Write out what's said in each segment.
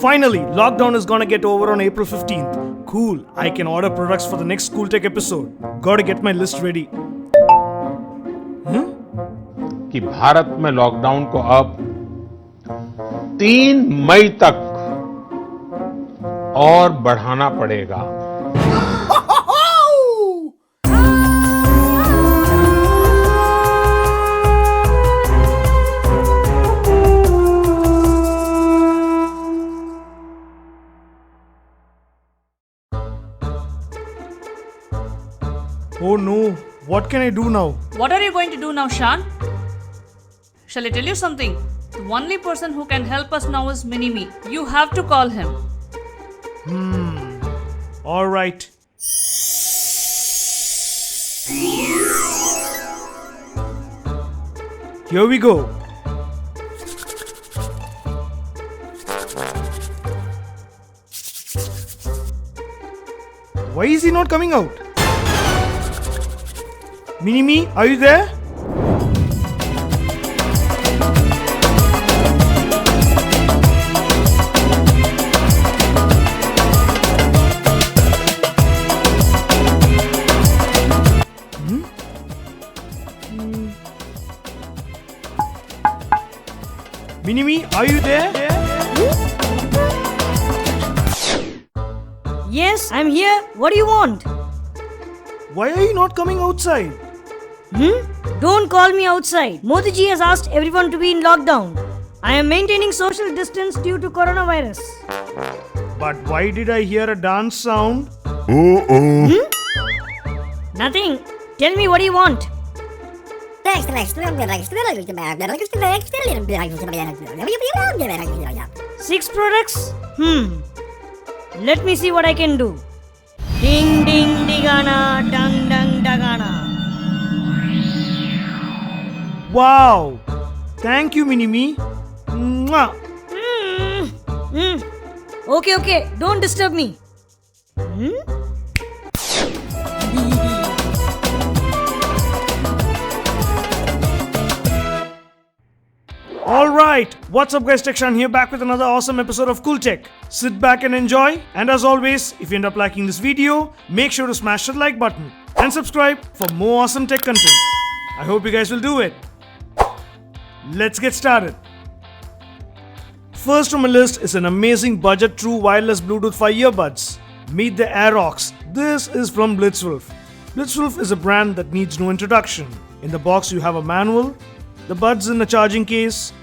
Finally, lockdown is gonna get over on April 15th. Cool, I can order products for the next School Tech episode. Gotta get my list ready. कि भारत में lockdown को अब 3 मई तक और बढ़ाना पड़ेगा। Oh no, what can I do now? What are you going to do now, Shan? Shall I tell you something? The only person who can help us now is Mini-Me. You have to call him. Alright. Here we go. Why is he not coming out? Mini-Me, are you there? Mini-Me, are you there? Yes, I'm here. What do you want? Why are you not coming outside? Don't call me outside. Modi ji has asked everyone to be in lockdown. I am maintaining social distance due to coronavirus. But why did I hear a dance sound? Nothing. Tell me what do you want? 6 products? Let me see what I can do. Ding ding digana, dang dang dagana. Wow! Thank you, Mini-Me. Mwah. Okay, don't disturb me. Alright, what's up guys, Tech Shan here, back with another awesome episode of Cool Tech. Sit back and enjoy, and as always, if you end up liking this video, make sure to smash the like button and subscribe for more awesome tech content. I hope you guys will do it. Let's get started. First on my list is an amazing budget true wireless Bluetooth 5 earbuds. Meet the Aerox. This is from Blitzwolf. Blitzwolf is a brand that needs no introduction. In the box you have a manual, the buds in the charging case,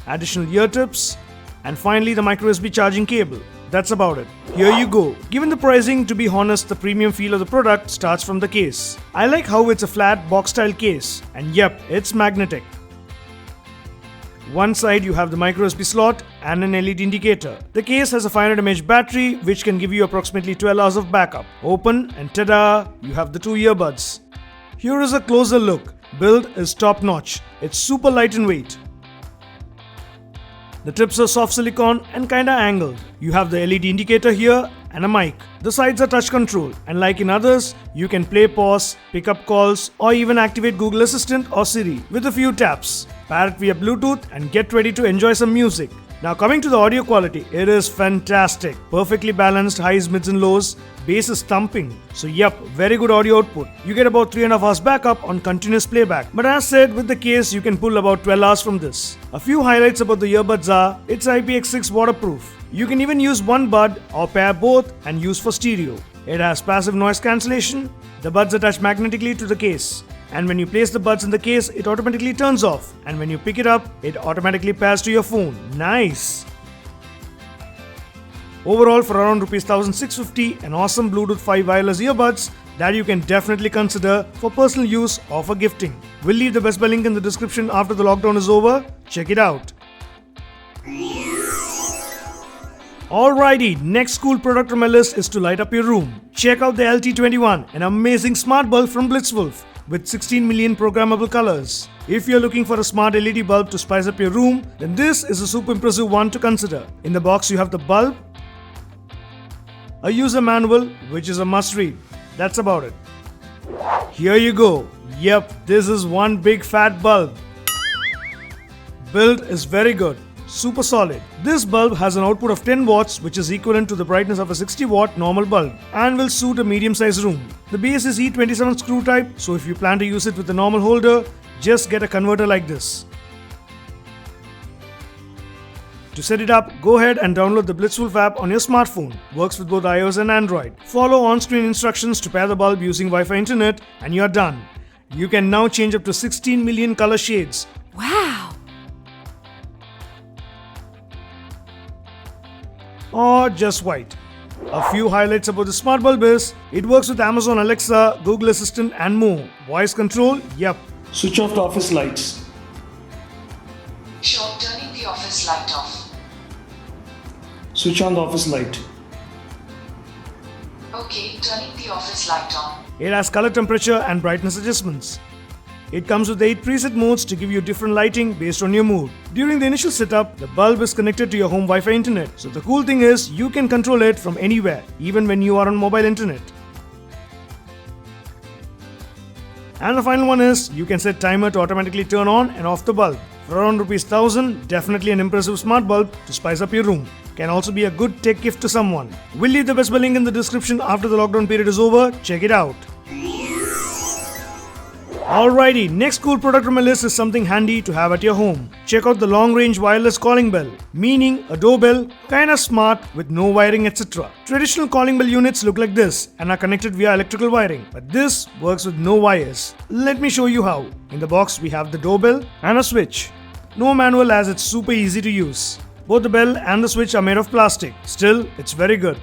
additional ear tips, and finally the micro USB charging cable. That's about it. Here you go. Given the pricing, to be honest, the premium feel of the product starts from the case. I like how it's a flat box style case, and yep, it's magnetic. One side you have the micro USB slot and an LED indicator. The case has a 500 mAh battery which can give you approximately 12 hours of backup. Open and tada, you have the 2 earbuds. Here is a closer look. Build is top notch. It's super light in weight. The tips are soft silicone and kinda angled. You have the LED indicator here and a mic. The sides are touch control, and like in others, you can play, pause, pick up calls, or even activate Google Assistant or Siri with a few taps. Pair it via Bluetooth and get ready to enjoy some music. Now coming to the audio quality, it is fantastic. Perfectly balanced highs, mids and lows. Bass is thumping. So yep, very good audio output. You get about 3.5 hours backup on continuous playback. But as said, with the case you can pull about 12 hours from this. A few highlights about the earbuds are, it's IPX6 waterproof. You can even use one bud or pair both and use for stereo. It has passive noise cancellation. The buds attach magnetically to the case. And when you place the buds in the case, it automatically turns off. And when you pick it up, it automatically pairs to your phone. Nice! Overall, for around Rs 1,650, an awesome Bluetooth 5 wireless earbuds that you can definitely consider for personal use or for gifting. We'll leave the Best Buy link in the description after the lockdown is over. Check it out. Alrighty, next cool product on my list is to light up your room. Check out the LT21, an amazing smart bulb from Blitzwolf with 16 million programmable colors. If you're looking for a smart LED bulb to spice up your room, then this is a super impressive one to consider. In the box you have the bulb, a user manual, which is a must read. That's about it. Here you go. Yep, this is one big fat bulb. Build is very good. super solid. This bulb has an output of 10 watts, which is equivalent to the brightness of a 60 watt normal bulb and will suit a medium sized room. The base is E27 screw type, so if you plan to use it with a normal holder, just get a converter like this. To set it up, go ahead and download the Blitzwolf app on your smartphone. Works with both iOS and Android. Follow on-screen instructions to pair the bulb using Wi-Fi internet and you're done. You can now change up to 16 million color shades. Wow! Or just white. A few highlights about the smart bulb is, it works with Amazon Alexa, Google Assistant and more. Voice control, yep. Switch off the office lights. Show turning the office light off. Switch on the office light. Okay, turning the office light on. It has color temperature and brightness adjustments. It comes with 8 preset modes to give you different lighting based on your mood. During the initial setup, the bulb is connected to your home Wi-Fi internet. So the cool thing is, you can control it from anywhere, even when you are on mobile internet. And the final one is, you can set timer to automatically turn on and off the bulb. For around ₹1,000, definitely an impressive smart bulb to spice up your room. Can also be a good tech gift to someone. We'll leave the Best Buy link in the description after the lockdown period is over. Check it out. Alrighty, next cool product on my list is something handy to have at your home. Check out the long range wireless calling bell, meaning a doorbell, kinda smart with no wiring etc. Traditional calling bell units look like this and are connected via electrical wiring, but this works with no wires. Let me show you how. In the box we have the doorbell and a switch. No manual as it's super easy to use. Both the bell and the switch are made of plastic. Still, it's very good.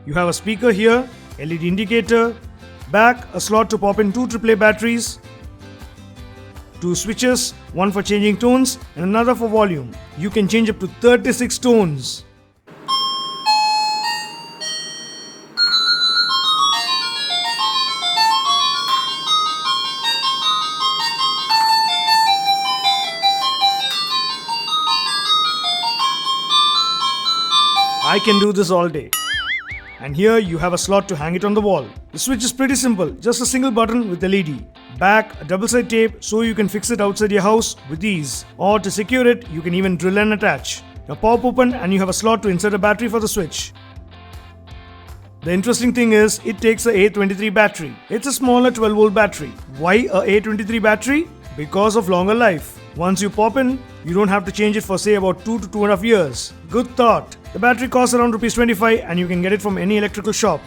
You have a speaker here, LED indicator, back a slot to pop in 2 AAA batteries, 2 switches, one for changing tones and another for volume. You can change up to 36 tones. I can do this all day. And here you have a slot to hang it on the wall. The switch is pretty simple, just a single button with LED. Back, a double-side tape so you can fix it outside your house with ease. Or to secure it, you can even drill and attach. Now pop open and you have a slot to insert a battery for the switch. The interesting thing is, it takes a A23 battery. It's a smaller 12-volt battery. Why a A23 battery? Because of longer life. Once you pop in, you don't have to change it for say about 2 to 2.5 years. Good thought. The battery costs around ₹25 and you can get it from any electrical shop.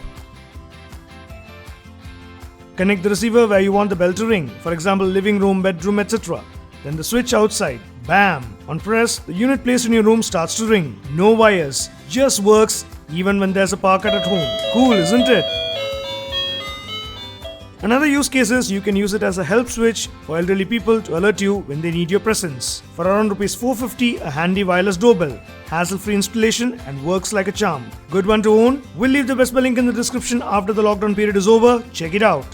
Connect the receiver where you want the bell to ring, for example living room, bedroom, etc. Then the switch outside. Bam! On press, the unit placed in your room starts to ring. No wires. Just works even when there's a power cut at home. Cool, isn't it? Another use case is you can use it as a help switch for elderly people to alert you when they need your presence. For around ₹450, a handy wireless doorbell. Hassle-free installation and works like a charm. Good one to own. We'll leave the Best Buy link in the description after the lockdown period is over. Check it out.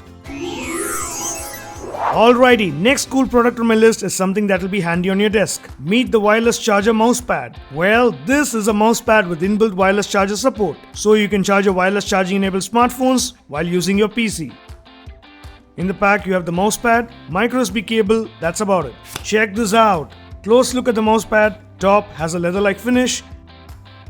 Alrighty, next cool product on my list is something that will be handy on your desk. Meet the wireless charger mousepad. Well, this is a mousepad with inbuilt wireless charger support. So you can charge your wireless charging enabled smartphones while using your PC. In the pack you have the mousepad, micro USB cable, that's about it. Check this out. Close look at the mousepad. Top has a leather-like finish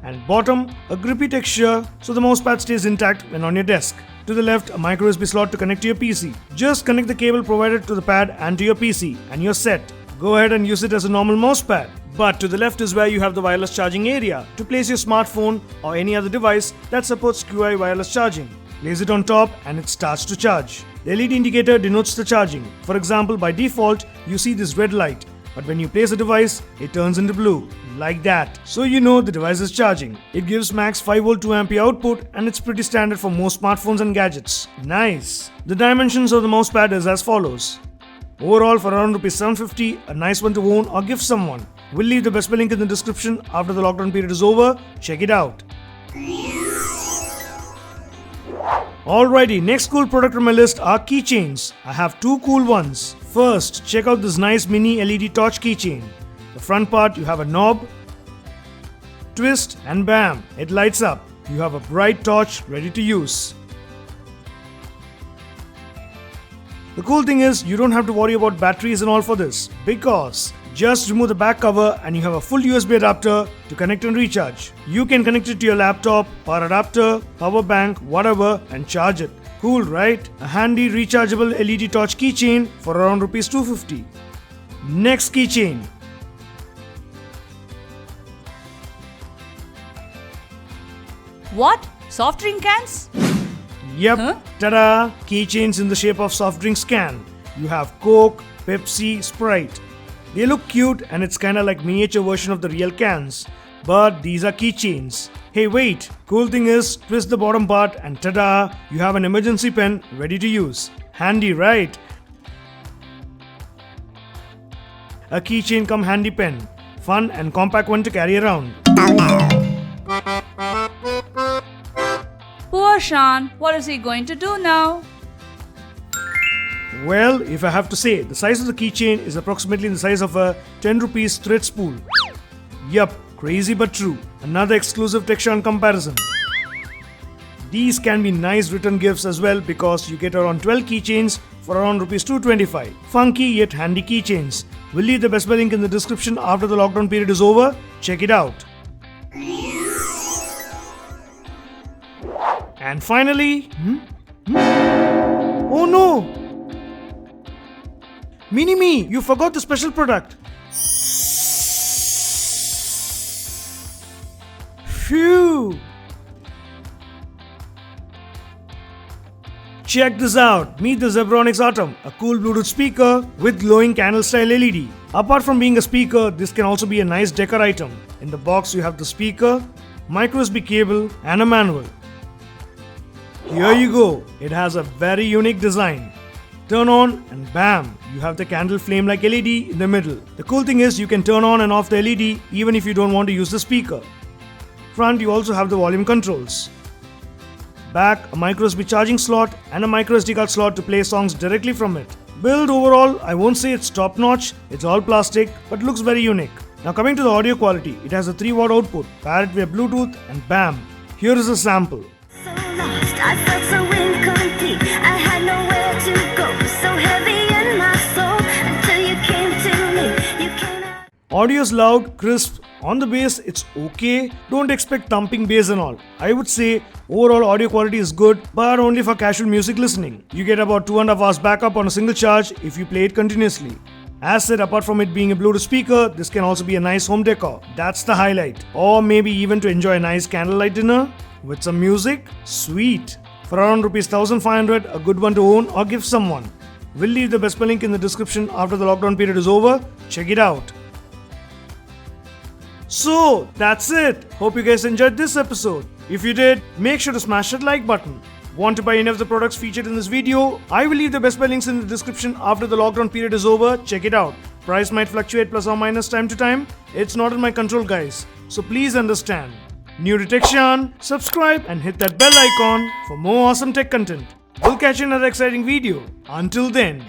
and bottom a grippy texture so the mousepad stays intact when on your desk. To the left, a micro USB slot to connect to your PC. Just connect the cable provided to the pad and to your PC and you're set. Go ahead and use it as a normal mousepad. But to the left is where you have the wireless charging area to place your smartphone or any other device that supports QI wireless charging. Place it on top and it starts to charge. The LED indicator denotes the charging. For example, by default, you see this red light. But when you place a device, it turns into blue. Like that. So you know the device is charging. It gives max 5V 2A output and it's pretty standard for most smartphones and gadgets. Nice. The dimensions of the mousepad is as follows. Overall for around ₹750, a nice one to own or gift someone. We'll leave the Best Buy link in the description after the lockdown period is over. Check it out. Alrighty, next cool product on my list are keychains. I have 2 cool ones. First, check out this nice mini LED torch keychain. The front part you have a knob, twist and bam, it lights up. You have a bright torch ready to use. The cool thing is you don't have to worry about batteries and all for this because Just remove the back cover and you have a full USB adapter to connect and recharge. You can connect it to your laptop, power adapter, power bank, whatever, and charge it. Cool, right? A handy rechargeable LED torch keychain for around Rs 250. Next keychain. What? Soft drink cans? Yep, Huh? ta-da! Keychains in the shape of soft drinks can. You have Coke, Pepsi, Sprite. They look cute and it's kinda like miniature version of the real cans. But these are keychains. Hey wait, cool thing is, twist the bottom part and ta-da! You have an emergency pen ready to use. Handy, right? A keychain come handy pen. Fun and compact one to carry around. Poor Shan, what is he going to do now? Well, if I have to say, the size of the keychain is approximately the size of a 10 rupees thread spool. Yup, crazy but true. Another exclusive Tekshan comparison. These can be nice return gifts as well because you get around 12 keychains for around Rs 225. Funky yet handy keychains. We'll leave the Best Buy link in the description after the lockdown period is over. Check it out. And finally... Oh no! Mini-Me, you forgot the special product. Phew! Check this out. Meet the Zebronics Atom, a cool Bluetooth speaker with glowing candle style LED. Apart from being a speaker, this can also be a nice decor item. In the box you have the speaker, micro USB cable and a manual. Here you go. It has a very unique design. Turn on and bam, you have the candle flame like LED in the middle. The cool thing is you can turn on and off the LED even if you don't want to use the speaker. Front you also have the volume controls. Back a micro USB charging slot and a micro SD card slot to play songs directly from it. Build overall, I won't say it's top notch, it's all plastic but looks very unique. Now coming to the audio quality, it has a 3-watt output, pair it via Bluetooth and bam, here is a sample. So lost, I felt so incomplete. I had nowhere to go, so heavy in my soul until you came to me. You came out. Audio's loud, crisp. On the bass, it's okay. Don't expect thumping bass and all. I would say overall audio quality is good, but only for casual music listening. You get about 2.5 hours backup on a single charge if you play it continuously. As said, apart from it being a Bluetooth speaker, this can also be a nice home decor. That's the highlight. Or maybe even to enjoy a nice candlelight dinner with some music. Sweet. For around Rs 1500, a good one to own or give someone. We'll leave the Best Buy link in the description after the lockdown period is over. Check it out. So, that's it. Hope you guys enjoyed this episode. If you did, make sure to smash that like button. Want to buy any of the products featured in this video? I will leave the Best Buy links in the description after the lockdown period is over. Check it out. Price might fluctuate plus or minus time to time. It's not in my control, guys. So please understand. New to Tekshan, subscribe and hit that bell icon for more awesome tech content. We'll catch you in another exciting video. Until then.